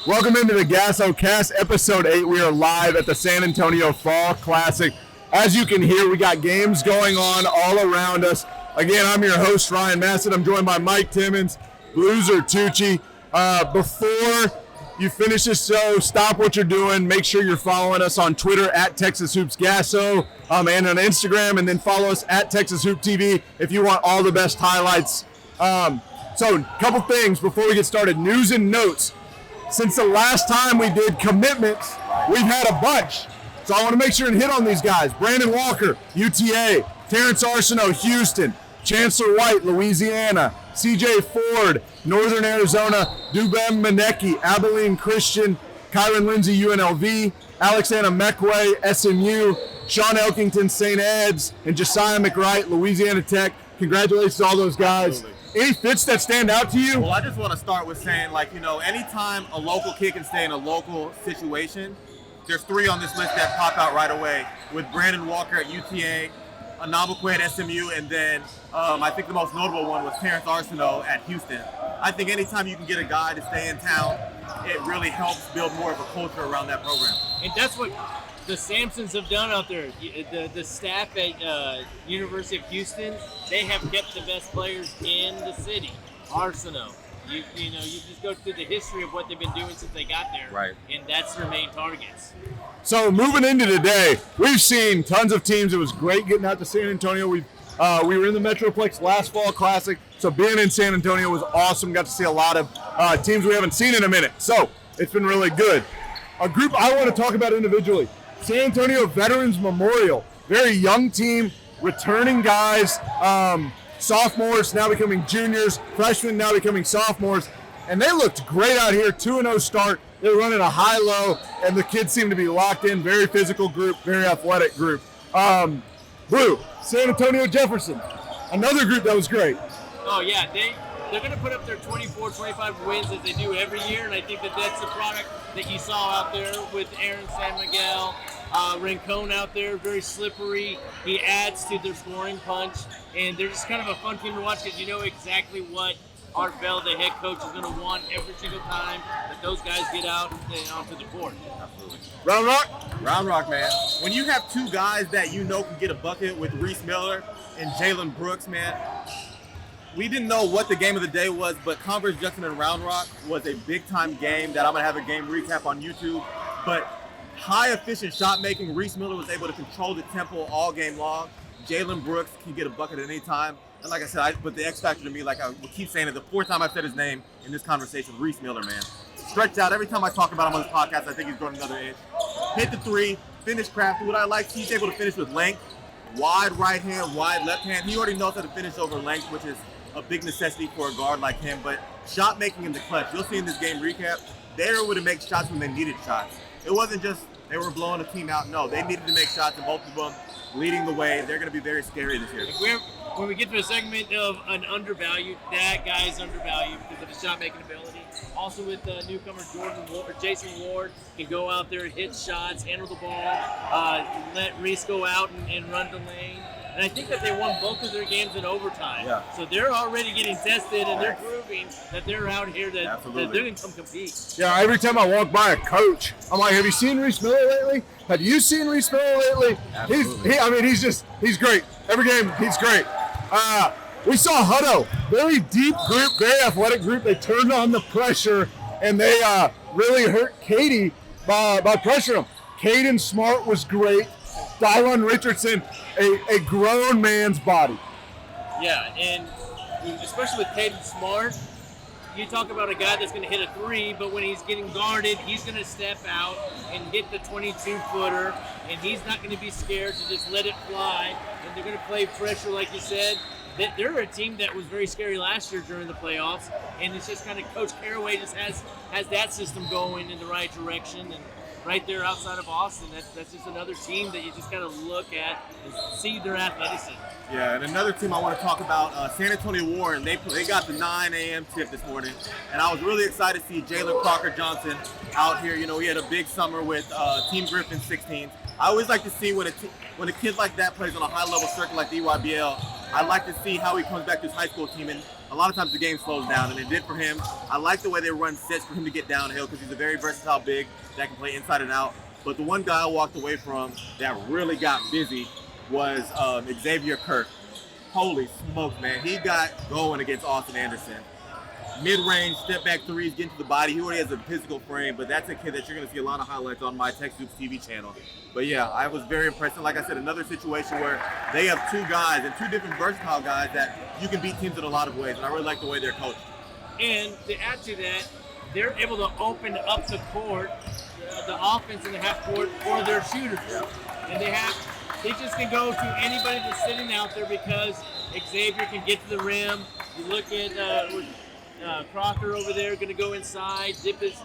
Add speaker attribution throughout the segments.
Speaker 1: Welcome into the GASOCAST, episode 8. We are live at the San Antonio Fall Classic. As you can hear, we got games going on all around us. Again, I'm your host, Ryan Massett. I'm joined by Mike Timmons, Blueser Tucci. Before you finish this show, stop what you're doing. Make sure you're following us on Twitter at Texas Hoops GASO and on Instagram, and then follow us at Texas Hoop TV if you want all the best highlights. So a couple things before we get started. News and notes. Since the last time we did commitments, we've had a bunch. So I want to make sure and hit on these guys. Brandon Walker, UTA. Terrance Arceneaux, Houston. Chancellor White, Louisiana. CJ Ford, Northern Arizona. Dubem, Mouneke, Abilene Christian. Kyeron, Lindsay, UNLV. Anamekwe, SMU. Sean Elkington, St. Ed's. And Jesiah McWright, Louisiana Tech. Congratulations to all those guys. Absolutely. Any fits that stand out to you?
Speaker 2: Well, I just want to start with saying, anytime a local kid can stay in a local situation, there's 3 on this list that pop out right away, with Brandon Walker at UTA, Anamekwe at SMU, and then I think the most notable one was Terrance Arceneaux at Houston. I think anytime you can get a guy to stay in town, it really helps build more of a culture around that program.
Speaker 3: And that's what the Sampsons have done out there. The staff at University of Houston, they have kept the best players in the city. Arceneaux, you just go through the history of what they've been doing since they got there,
Speaker 2: right? And
Speaker 3: that's their main targets.
Speaker 1: So moving into today, we've seen tons of teams. It was great getting out to San Antonio. We were in the Metroplex last Fall Classic, so being in San Antonio was awesome. Got to see a lot of teams we haven't seen in a minute, so it's been really good. A group I want to talk about individually. San Antonio Veterans Memorial, very young team, returning guys, sophomores now becoming juniors, freshmen now becoming sophomores, and they looked great out here, 2-0 start. They're running a high-low, and the kids seem to be locked in, very physical group, very athletic group. Blue, San Antonio Jefferson, another group that was great.
Speaker 3: Oh, yeah, they're going to put up their 24, 25 wins as they do every year, and I think that's the product that you saw out there with Aaron San Miguel. Rincon out there, very slippery. He adds to their scoring punch, and they're just kind of a fun team to watch because you know exactly what Art Bell, the head coach, is going to want every single time that those guys get out and onto the court.
Speaker 2: Absolutely.
Speaker 1: Round Rock?
Speaker 2: Round Rock, man. When you have 2 guys that you know can get a bucket with Reese Miller and Jalen Brooks, man, we didn't know what the game of the day was, but Converse Junction and Round Rock was a big-time game that I'm going to have a game recap on YouTube. But high-efficient shot-making, Reese Miller was able to control the tempo all game long. Jalen Brooks can get a bucket at any time. And like I said, but the X factor to me, like I will keep saying it, the 4th time I've said his name in this conversation, Reese Miller, man. Stretched out. Every time I talk about him on this podcast, I think he's going another inch. Hit the 3, finish crafty. What I like, he's able to finish with length. Wide right hand, wide left hand. He already knows how to finish over length, which is a big necessity for a guard like him. But shot making in the clutch, you'll see in this game recap, they were able to make shots when they needed shots. It wasn't just they were blowing a team out. No, they needed to make shots, and both of them leading the way. They're going to be very scary this year.
Speaker 3: When we get to a segment of an undervalued, that guy is undervalued because of his shot-making ability. Also with newcomer Jason Ward, can go out there, hit shots, handle the ball, let Reese go out and run the lane. And I think that they won both of their games in overtime. Yeah. So they're already getting tested, and they're proving that they're out here, that they're going to come compete.
Speaker 1: Yeah, every time I walk by a coach, I'm like, have you seen Reese Miller lately? Have you seen Reese Miller lately? Absolutely. He's great. Every game, he's great. We saw Hutto, very deep group, very athletic group. They turned on the pressure, and they really hurt Katie by pressuring him. Caden Smart was great. Dylan Richardson, a grown man's body.
Speaker 3: Yeah, and especially with Caden Smart, you talk about a guy that's going to hit a 3, but when he's getting guarded, he's going to step out and hit the 22-footer, and he's not going to be scared to just let it fly, and they're going to play pressure, like you said. They're a team that was very scary last year during the playoffs, and it's just kind of Coach Caraway just has that system going in the right direction, and right there outside of Austin, that's just another team that you just kind of look at and see their athleticism.
Speaker 2: Yeah, and another team I want to talk about, San Antonio Warren. They got the 9 a.m. tip this morning, and I was really excited to see Jalen Crocker Johnson out here. You know, he had a big summer with Team Griffin 16. I always like to see when a kid like that plays on a high-level circuit like the EYBL, I like to see how he comes back to his high school team. And a lot of times the game slows down, and it did for him. I like the way they run sets for him to get downhill because he's a very versatile big that can play inside and out. But the one guy I walked away from that really got busy was Xavier Kirk. Holy smokes, man. He got going against Austin Anderson. Mid-range, step-back threes, get into the body. He already has a physical frame, but that's a kid that you're going to see a lot of highlights on my Tech Soups TV channel. But yeah, I was very impressed. And like I said, another situation where they have two guys and two different versatile guys that you can beat teams in a lot of ways. And I really like the way they're coached.
Speaker 3: And to add to that, they're able to open up the court, the offense in the half court for their shooters.
Speaker 2: Yeah.
Speaker 3: And they just can go to anybody that's sitting out there because Xavier can get to the rim. You look at Crocker over there, going to go inside, dip his,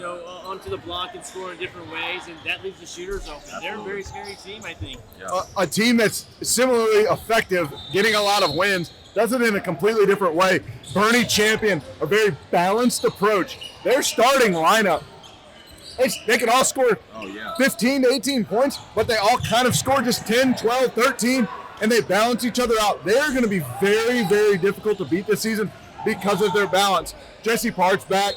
Speaker 3: onto the block and score in different ways, and that leaves the shooters open. Absolutely. They're a very scary team, I think.
Speaker 1: Yeah. A team that's similarly effective, getting a lot of wins, does it in a completely different way. Boerne Champion, a very balanced approach. Their starting lineup, they can all score 15 to 18 points, but they all kind of score just 10, 12, 13, and they balance each other out. They're going to be very, very difficult to beat this season because of their balance. Jesse Park's back.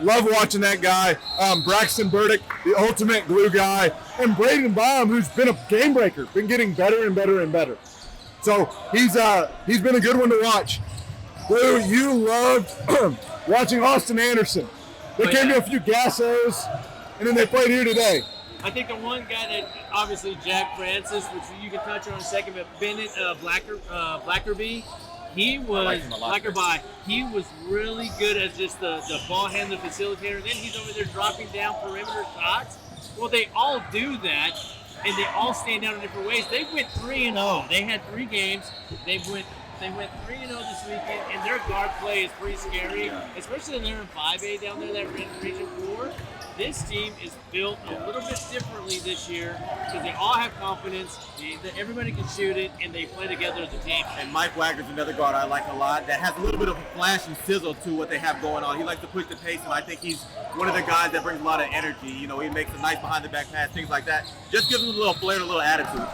Speaker 1: Love watching that guy. Braxton Burdick, the ultimate glue guy. And Braden Baum, who's been a game breaker, been getting better and better and better. So he's been a good one to watch. Blue, you loved watching Austin Anderson. They came to a few GASOs, and then they played here today.
Speaker 3: I think the one guy that, obviously Jack Francis, which you can touch on in a second, but Bennett Blackerby, he was really good as just the ball handler facilitator. Then he's over there dropping down perimeter shots. Well, they all do that, and they all stand out in different ways. They went 3-0. They had 3 games. They went 3-0 this weekend, and their guard play is pretty scary, especially when they're in 5A down there, that Region 4. This team is built a little bit differently this year because they all have confidence, everybody can shoot it, and they play together as a team.
Speaker 2: And Mike Wagner's another guard I like a lot that has a little bit of a flash and sizzle to what they have going on. He likes to push the pace, and I think he's one of the guys that brings a lot of energy. He makes a nice behind-the-back pass, things like that. Just gives him a little flair and a little attitude.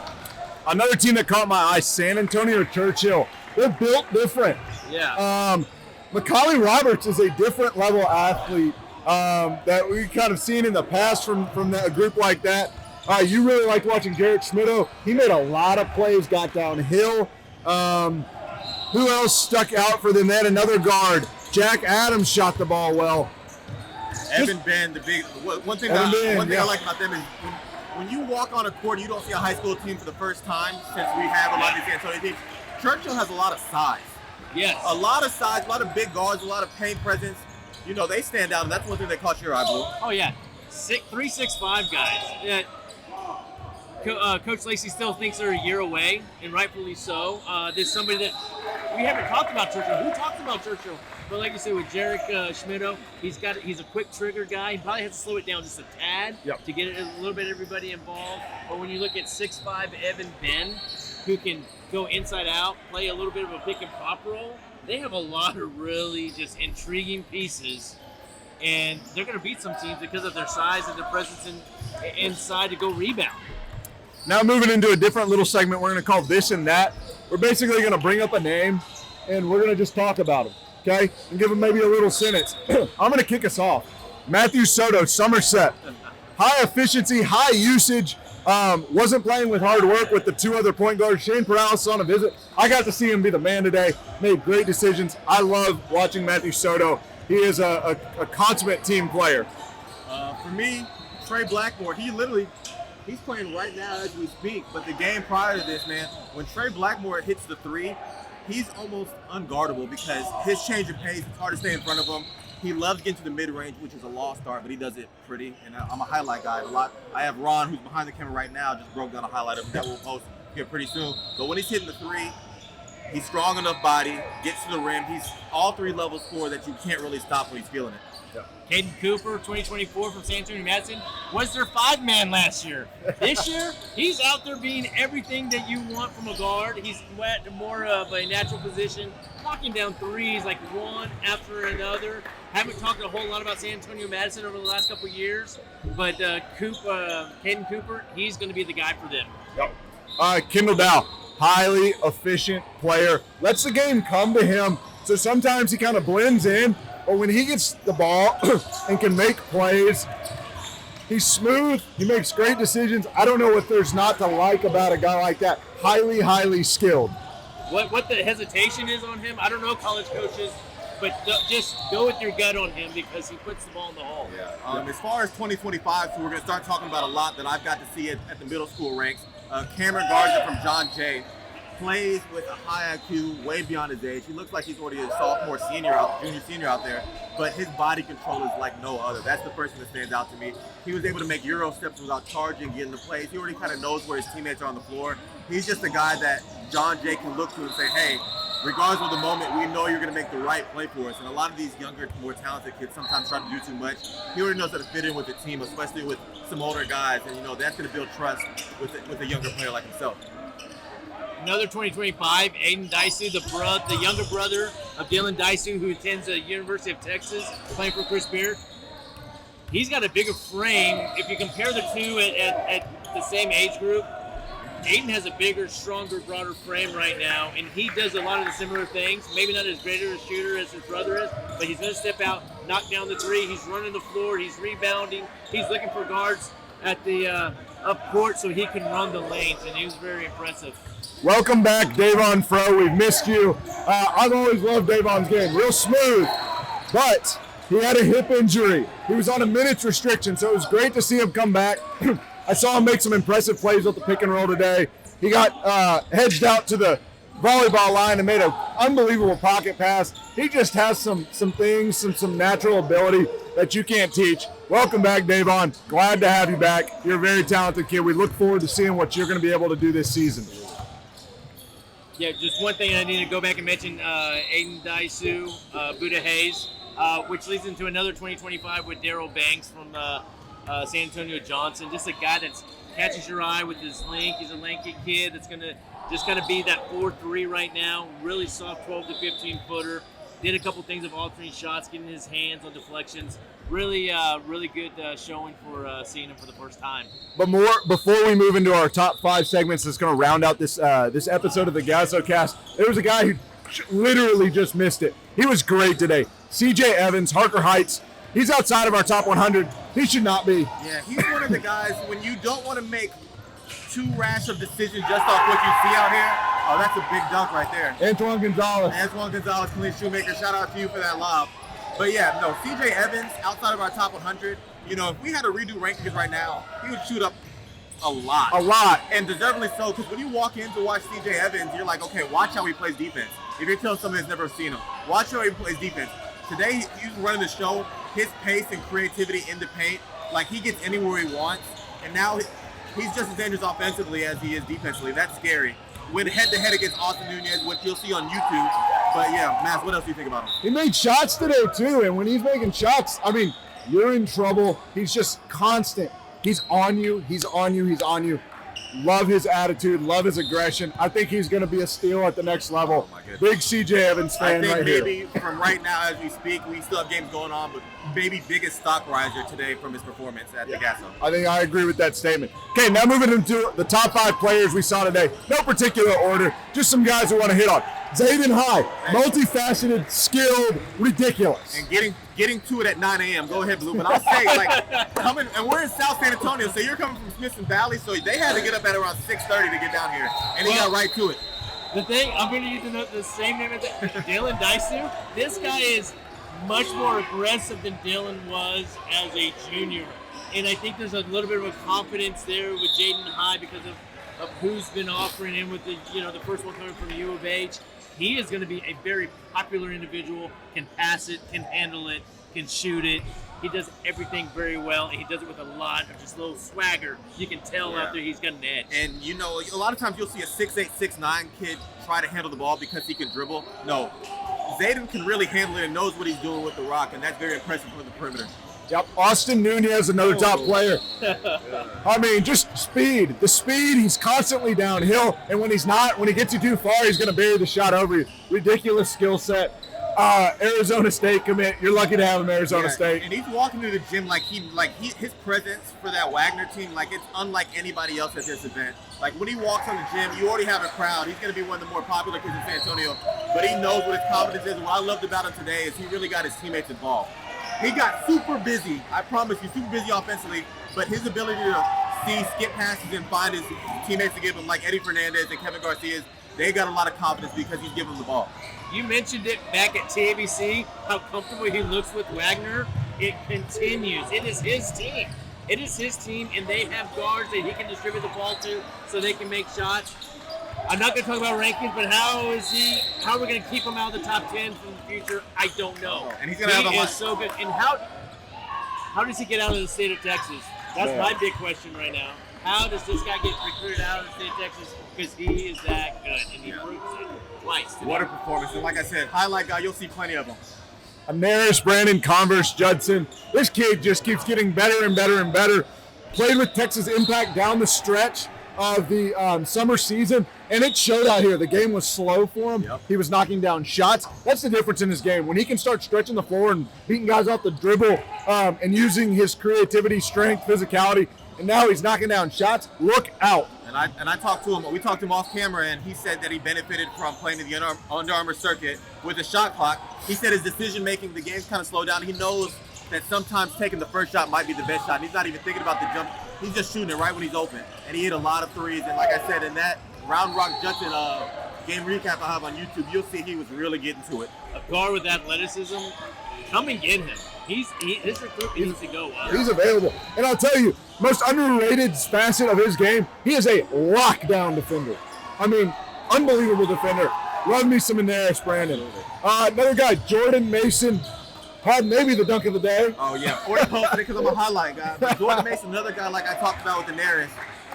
Speaker 1: Another team that caught my eye, San Antonio Churchill. They're built different.
Speaker 3: Yeah.
Speaker 1: Macaulay Roberts is a different level athlete that we've kind of seen in the past from a group like that. You really like watching Garrett Schmitto. He made a lot of plays, got downhill. Who else stuck out for them? They had another guard. Jack Adams shot the ball well.
Speaker 2: Evan Ben, the big one thing I like about them is when you walk on a court, you don't see a high school team for the first time since we have a lot of these San Antonio teams. Churchill has a lot of size.
Speaker 3: Yes.
Speaker 2: A lot of size, a lot of big guards, a lot of paint presence. They stand out, and that's one thing that caught your eye, Blue.
Speaker 3: Oh, yeah. 3-6-5 guys. Coach Lacey still thinks they're a year away, and rightfully so. There's somebody that we haven't talked about Churchill. Who talks about Churchill? But like you said, with Jarek Schmitto, he's a quick trigger guy. He probably has to slow it down just a tad to get a little bit everybody involved. But when you look at 6'5" Evan Ben, who can go inside out, play a little bit of a pick and pop role, they have a lot of really just intriguing pieces. And they're going to beat some teams because of their size and their presence inside to go rebound.
Speaker 1: Now moving into a different little segment we're going to call This and That. We're basically going to bring up a name, and we're going to just talk about him, okay? And give him maybe a little sentence. I'm going to kick us off. Matthew Soto, Somerset. High efficiency, high usage. Wasn't playing with hard work with the 2 other point guards. Shane Paralis on a visit. I got to see him be the man today. Made great decisions. I love watching Matthew Soto. He is a consummate team player.
Speaker 2: For me, Trey Blackmore, he's playing right now as we speak, but the game prior to this, man, when Trey Blackmore hits the 3, he's almost unguardable because his change of pace, it's hard to stay in front of him. He loves getting to the mid-range, which is a lost art, but he does it pretty. And I'm a highlight guy a lot. I have Ron, who's behind the camera right now, just broke down a highlight of him that we'll post here pretty soon. But when he's hitting the 3, he's strong enough body, gets to the rim. He's all 3 levels score that you can't really stop when he's feeling it.
Speaker 3: Caden Cooper, 2024 from San Antonio Madison, was their 5-man last year. This year, he's out there being everything that you want from a guard. He's more of a natural position, knocking down threes like one after another. Haven't talked a whole lot about San Antonio Madison over the last couple of years, but Caden Cooper, he's going to be the guy for them.
Speaker 1: Kendall Dow, highly efficient player. Lets the game come to him. So sometimes he kind of blends in, but when he gets the ball and can make plays, he's smooth. He makes great decisions. I don't know what there's not to like about a guy like that. Highly, highly skilled.
Speaker 3: What the hesitation is on him, I don't know college coaches, but just go with your gut on him because he puts the ball in the hole.
Speaker 2: Yeah. As far as 2025, so we're going to start talking about a lot that I've got to see at the middle school ranks. Cameron Gardner from John Jay plays with a high IQ, way beyond his age. He looks like he's already a sophomore, junior, senior out there, but his body control is like no other. That's the person that stands out to me. He was able to make Euro steps without charging, getting the plays. He already kind of knows where his teammates are on the floor. He's just a guy that John Jay can look to and say, hey, regardless of the moment, we know you're going to make the right play for us. And a lot of these younger, more talented kids sometimes try to do too much. He already knows how to fit in with the team, especially with some older guys. And, that's going to build trust with a younger player like himself.
Speaker 3: Another 2025, Aiden Daisu, the younger brother of Dylan Daisu, who attends the University of Texas, playing for Chris Beard. He's got a bigger frame. If you compare the two at the same age group, Aiden has a bigger, stronger, broader frame right now, and he does a lot of the similar things. Maybe not as great a shooter as his brother is, but he's going to step out, knock down the three. He's running the floor. He's rebounding. He's looking for guards at the up court so he can run the lanes, and he was very impressive.
Speaker 1: Welcome back, Davon Fro. We've missed you. I've always loved Davon's game. Real smooth, but he had a hip injury. He was on a minutes restriction, so it was great to see him come back. I saw him make some impressive plays with the pick and roll today. He got hedged out to the volleyball line and made an unbelievable pocket pass. He just has some things, some natural ability that you can't teach. Welcome back, Davon. Glad to have you back. You're a very talented kid. We look forward to seeing what you're going to be able to do this season.
Speaker 3: Yeah, just one thing I need to go back and mention, Aiden Daisu, Buddha Hayes, which leads into another 2025 with Daryl Banks from San Antonio Johnson. Just a guy that catches your eye with his length. He's a lanky kid that's going to just kind of be that 4-3 right now. Really soft 12 to 15 footer. Did a couple things of alternate shots, getting his hands on deflections. Really good showing for seeing him for the first time.
Speaker 1: But before we move into our top 5 segments that's going to round out this episode of the GASOCAST, there was a guy who literally just missed it. He was great today. C.J. Evans, Harker Heights. He's outside of our top 100. He should not be.
Speaker 2: Yeah, he's one of the guys, when you don't want to make too rash of decisions just off what you see out here, oh, that's a big dunk right there.
Speaker 1: Antoine Gonzalez,
Speaker 2: clean shoemaker. Shout out to you for that lob. But yeah, no, C.J. Evans, outside of our top 100, if we had to redo rankings right now, he would shoot up a lot. And deservedly so, because when you walk in to watch C.J. Evans, you're like, okay, watch how he plays defense. If you're telling somebody that's never seen him, watch how he plays defense. Today, he's running the show. His pace and creativity in the paint, like he gets anywhere he wants. And now he's just as dangerous offensively as he is defensively. That's scary. Went head-to-head against Austin Nunez, which you'll see on YouTube. But yeah, Mass, what else do you think about him?
Speaker 1: He made shots today too, and when he's making shots, you're in trouble. He's just constant. He's on you. Love his attitude, love his aggression. I think he's going to be a steal at the next level. Big C.J. Evans fan right here.
Speaker 2: I think maybe from right now as we speak, we still have games going on, but maybe biggest stock riser today from his performance at the GASO.
Speaker 1: I think I agree with that statement. Okay, now moving into the top 5 players we saw today. No particular order, just some guys we want to hit on. Zayden High, multifaceted, skilled, ridiculous.
Speaker 2: And getting to it at 9 a.m. Go ahead, Blue. But I'll say, coming, and we're in South San Antonio, so you're coming from Smithson Valley, so they had to get up at around 6:30 to get down here, and he got right to it.
Speaker 3: The thing, I'm going to use the same name as Dylan Daisu. This guy is much more aggressive than Dylan was as a junior, and I think there's a little bit of a confidence there with Zayden High because of who's been offering him with the first one coming from U of H. He is going to be a very popular individual, can pass it, can handle it, can shoot it. He does everything very well, and he does it with a lot of just little swagger. You can tell out there he's got an edge.
Speaker 2: And, a lot of times you'll see a 6'8", 6'9" kid try to handle the ball because he can dribble. No, Zayden can really handle it and knows what he's doing with the rock, and that's very impressive from the perimeter.
Speaker 1: Yep, Austin Nunez, another top player. Just speed. The speed, he's constantly downhill, and when he gets you too far, he's going to bury the shot over you. Ridiculous skill set. Arizona State commit. You're lucky to have him, Arizona State.
Speaker 2: And he's walking to the gym his presence for that Wagner team, like it's unlike anybody else at this event. Like when he walks on the gym, you already have a crowd. He's going to be one of the more popular kids in San Antonio, but he knows what his confidence is. And what I loved about him today is he really got his teammates involved. He got super busy. I promise you, super busy offensively, but his ability to see skip passes and find his teammates to give him, like Eddie Fernandez and Kevin Garcia, they got a lot of confidence because he's giving them the ball.
Speaker 3: You mentioned it back at TABC, how comfortable he looks with Wagner. It continues. It is his team. It is his team, and they have guards that he can distribute the ball to so they can make shots. I'm not going to talk about rankings, but how are we going to keep him out of the top 10 for the future? I don't know.
Speaker 2: And he's going to have
Speaker 3: He is so good. And how does he get out of the state of Texas? That's my big question right now. How does this guy get recruited out of the state of Texas? Because he is that good, and he proves it twice today.
Speaker 2: What a performance. And like I said, highlight guy, you'll see plenty of them.
Speaker 1: Amaris, Brandon, Converse, Judson. This kid just keeps getting better and better and better. Played with Texas Impact down the stretch of the summer season, and it showed out here. The game was slow for him.
Speaker 2: Yep.
Speaker 1: He was knocking down shots. That's the difference in his game. When he can start stretching the floor and beating guys off the dribble and using his creativity, strength, physicality, and now he's knocking down shots, look out.
Speaker 2: And I talked to him. We talked to him off camera, and he said that he benefited from playing in the Under Armour circuit with the shot clock. He said his decision-making, the game's kind of slowed down. He knows that sometimes taking the first shot might be the best shot. And he's not even thinking about the jump. He's just shooting it right when he's open. And he hit a lot of threes. And like I said, in that Round Rock Judson game recap I have on YouTube, you'll see he was really getting to it.
Speaker 3: A guard with athleticism, come and get him. His recruit needs to go up.
Speaker 1: He's available. And I'll tell you, most underrated facet of his game, he is a lockdown defender. I mean, unbelievable defender. Love me some Amaris, Brandon. Another guy, Jordan Mason, had maybe the dunk of the day.
Speaker 2: Oh, yeah. Or posted it because I'm a highlight guy. But Jordan Mason, another guy like I talked about with Daryl.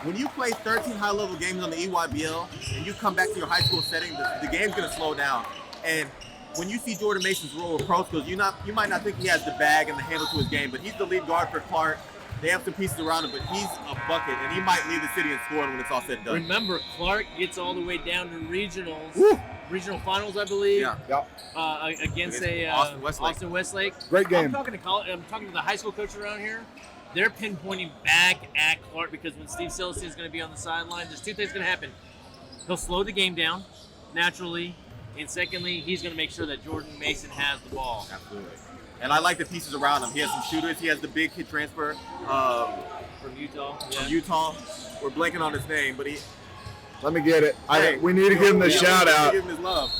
Speaker 2: When you play 13 high-level games on the EYBL and you come back to your high school setting, the game's going to slow down. And when you see Jordan Mason's role with pro schools, you might not think he has the bag and the handle to his game, but he's the lead guard for Clark. They have some pieces around him, but he's a bucket, and he might lead the city in scoring when it's all said and done.
Speaker 3: Remember, Clark gets all the way down to regionals.
Speaker 1: Woo.
Speaker 3: Regional finals, I believe.
Speaker 1: Yeah.
Speaker 3: Against Austin Westlake.
Speaker 1: Great game.
Speaker 3: I'm talking to the high school coach around here. They're pinpointing back at Clark because when Steve Silverstein is going to be on the sideline, there's two things going to happen. He'll slow the game down naturally, and secondly, he's going to make sure that Jordan Mason has the ball.
Speaker 2: Absolutely. And I like the pieces around him. He has some shooters. He has the big kid transfer
Speaker 3: From Utah. Yeah.
Speaker 2: from Utah. We're blanking on his name, but he.
Speaker 1: Let me get it.
Speaker 2: Hey,
Speaker 1: We need to give him the shout out.
Speaker 2: Give him his love.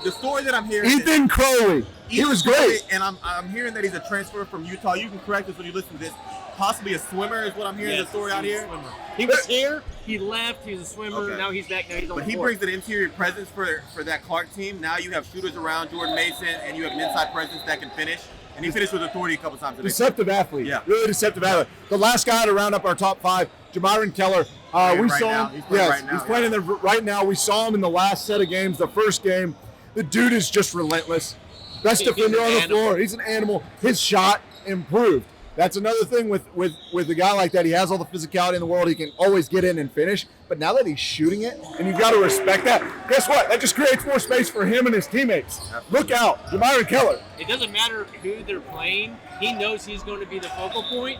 Speaker 2: The story that I'm hearing.
Speaker 1: Ethan Crowley. He was great.
Speaker 2: And I'm hearing that he's a transfer from Utah. You can correct us when you listen to this. Possibly a swimmer is what I'm hearing.
Speaker 3: Yes,
Speaker 2: the story out
Speaker 3: he's a
Speaker 2: here.
Speaker 3: swimmer. He was here. He left. He was a swimmer.
Speaker 2: Okay.
Speaker 3: Now he's back. Now he's on
Speaker 2: But
Speaker 3: the
Speaker 2: he
Speaker 3: court.
Speaker 2: brings an interior presence for that Clark team. Now you have shooters around Jordan Mason, and you have an inside presence that can finish. And he finished with authority a couple times today.
Speaker 1: Deceptive athlete.
Speaker 2: Yeah.
Speaker 1: Really deceptive athlete. The last guy to round up our top five, Jamiron Keller. We saw him.
Speaker 2: He's playing right now.
Speaker 1: He's playing right now. We saw him in the last set of games, the first game. The dude is just relentless. Best defender on the floor. He's an animal. His shot improved. That's another thing with a guy like that. He has all the physicality in the world. He can always get in and finish. But now that he's shooting it, and you've got to respect that, guess what? That just creates more space for him and his teammates. Look out, Jamiron Keller.
Speaker 3: It doesn't matter who they're playing. He knows he's going to be the focal point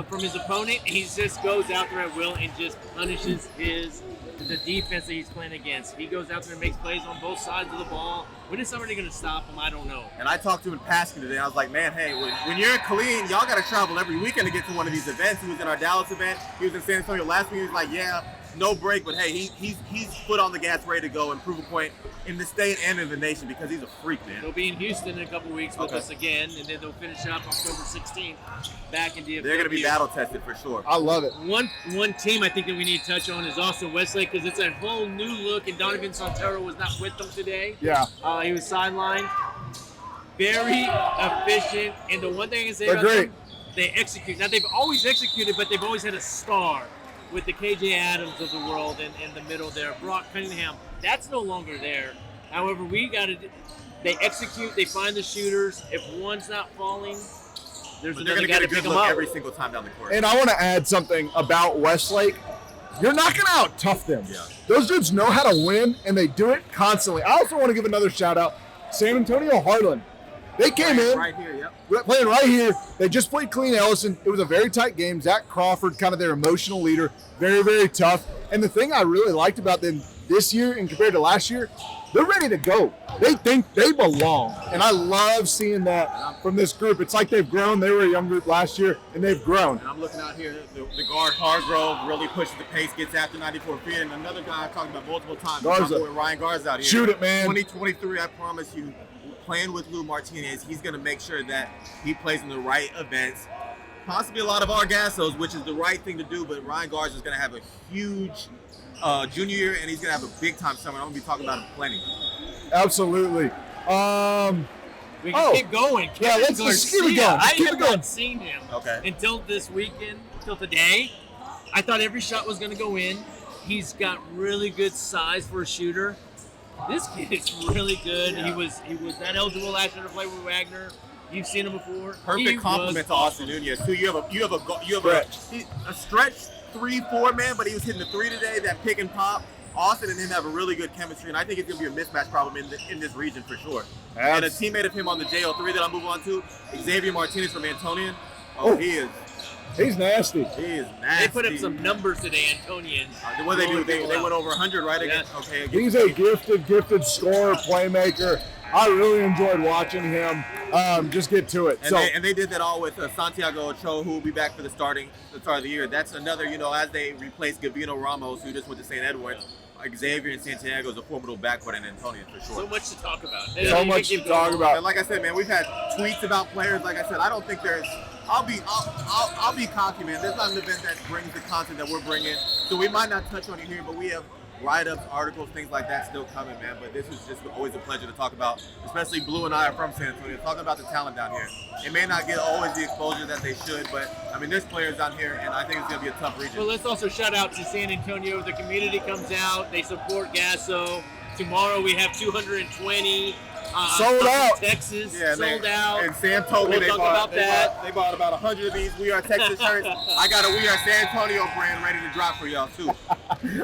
Speaker 3: from his opponent. He just goes out there at will and just punishes the defense that he's playing against. He goes out there and makes plays on both sides of the ball. When is somebody going to stop him? I don't know.
Speaker 2: And I talked to him in passing today. I was like, man, hey, when you're in Killeen, y'all got to travel every weekend to get to one of these events. He was in our Dallas event. He was in San Antonio last week. He was like, yeah, no break, but hey, he's foot on the gas, ready to go and prove a point in the state and in the nation because he's a freak, man.
Speaker 3: He'll be in Houston in a couple weeks with us again, and then they'll finish up October 16th back in DFW.
Speaker 2: They're going to be battle tested for sure.
Speaker 1: I love it.
Speaker 3: One team I think that we need to touch on is Austin Westlake because it's a whole new look, and Donovan Santero was not with them today.
Speaker 1: Yeah.
Speaker 3: He was sidelined. Very efficient, and the one thing I can say
Speaker 1: They're
Speaker 3: about
Speaker 1: great.
Speaker 3: them, they execute. Now, they've always executed, but they've always had a star with the KJ Adams of the world in the middle there. Brock Cunningham, that's no longer there. However, they execute, they find the shooters. If one's not falling, there's
Speaker 2: But they're
Speaker 3: another
Speaker 2: going to
Speaker 3: guy
Speaker 2: get a
Speaker 3: to pick
Speaker 2: good
Speaker 3: them
Speaker 2: look
Speaker 3: up.
Speaker 2: every single time down the court.
Speaker 1: And I want to add something about Westlake. You're not going to out-tough them.
Speaker 2: Yeah.
Speaker 1: Those dudes know how to win, and they do it constantly. I also want to give another shout-out San Antonio Harlan. They came in.
Speaker 2: Right here, yep.
Speaker 1: Playing right here. They just played Clean Ellison. It was a very tight game. Zach Crawford, kind of their emotional leader. Very, very tough. And the thing I really liked about them this year and compared to last year, they're ready to go. They think they belong. And I love seeing that from this group. It's like they've grown. They were a young group last year, and they've grown.
Speaker 2: And I'm looking out here. The guard, Hargrove, really pushes the pace, gets after 94 feet. And another guy I've talked about multiple times.
Speaker 1: Garza.
Speaker 2: With Ryan Garza out here.
Speaker 1: Shoot it, man.
Speaker 2: 2023, I promise you, playing with Lou Martinez, he's going to make sure that he plays in the right events. Possibly a lot of our GASOs, which is the right thing to do, but Ryan Garza is going to have a huge junior year, and he's going to have a big-time summer. I'm going to be talking about him plenty.
Speaker 1: Absolutely.
Speaker 3: We can keep going.
Speaker 1: Yeah, let's keep it going.
Speaker 3: I
Speaker 1: Keep
Speaker 3: have
Speaker 1: it going.
Speaker 3: not seen him until this weekend, until today. I thought every shot was going to go in. He's got really good size for a shooter. This kid is really good.
Speaker 2: Yeah.
Speaker 3: He was that eligible last year to play with Wagner. You've seen him before.
Speaker 2: Perfect compliment to Austin Nunez. Too, you have a stretch 3-4 man, but he was hitting the 3 today. That pick and pop. Austin and him have a really good chemistry, and I think it's going to be a mismatch problem in this region for sure. And a teammate of him on the JO3 that I'll move on to, Xavier Martinez from Antonian.
Speaker 1: He's nasty.
Speaker 2: He is nasty.
Speaker 3: They put up some numbers today, Antonians.
Speaker 2: What they do? They went over 100, right?
Speaker 3: Yes.
Speaker 1: He's a gifted scorer, playmaker. I really enjoyed watching him just get to it.
Speaker 2: And they did that all with Santiago Ochoa, who will be back for the start of the year. That's another, as they replace Gavino Ramos, who just went to St. Edward. Xavier and Santiago is a formidable backcourt in Antonian for sure.
Speaker 3: So much to talk about.
Speaker 1: So much to talk about.
Speaker 2: And like I said, man, we've had tweets about players. Like I said, I don't think there's. I'll be cocky, man. There's not an event that brings the content that we're bringing, so we might not touch on it here, but we have write-ups, articles, things like that still coming, man. But this is just always a pleasure to talk about, especially Blue and I are from San Antonio, talking about the talent down here. It may not get always the exposure that they should, but I mean, there's players down here, and I think it's going to be a tough region.
Speaker 3: Well, let's also shout out to San Antonio. The community comes out. They support GASO. Tomorrow we have 220.
Speaker 1: Sold out.
Speaker 3: Texas, sold out.
Speaker 2: And Sam told me they bought about 100 of these We Are Texas shirts. I got a We Are San Antonio brand ready to drop for y'all, too.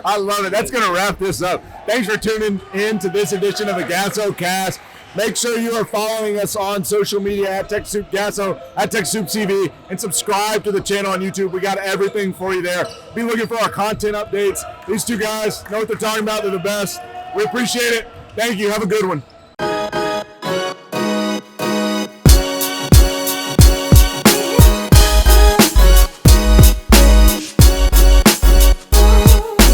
Speaker 1: I love it. That's going to wrap this up. Thanks for tuning in to this edition of the GASOCAST. Make sure you are following us on social media at TechSoupGaso, at TechSoupTV, and subscribe to the channel on YouTube. We got everything for you there. Be looking for our content updates. These two guys know what they're talking about. They're the best. We appreciate it. Thank you. Have a good one.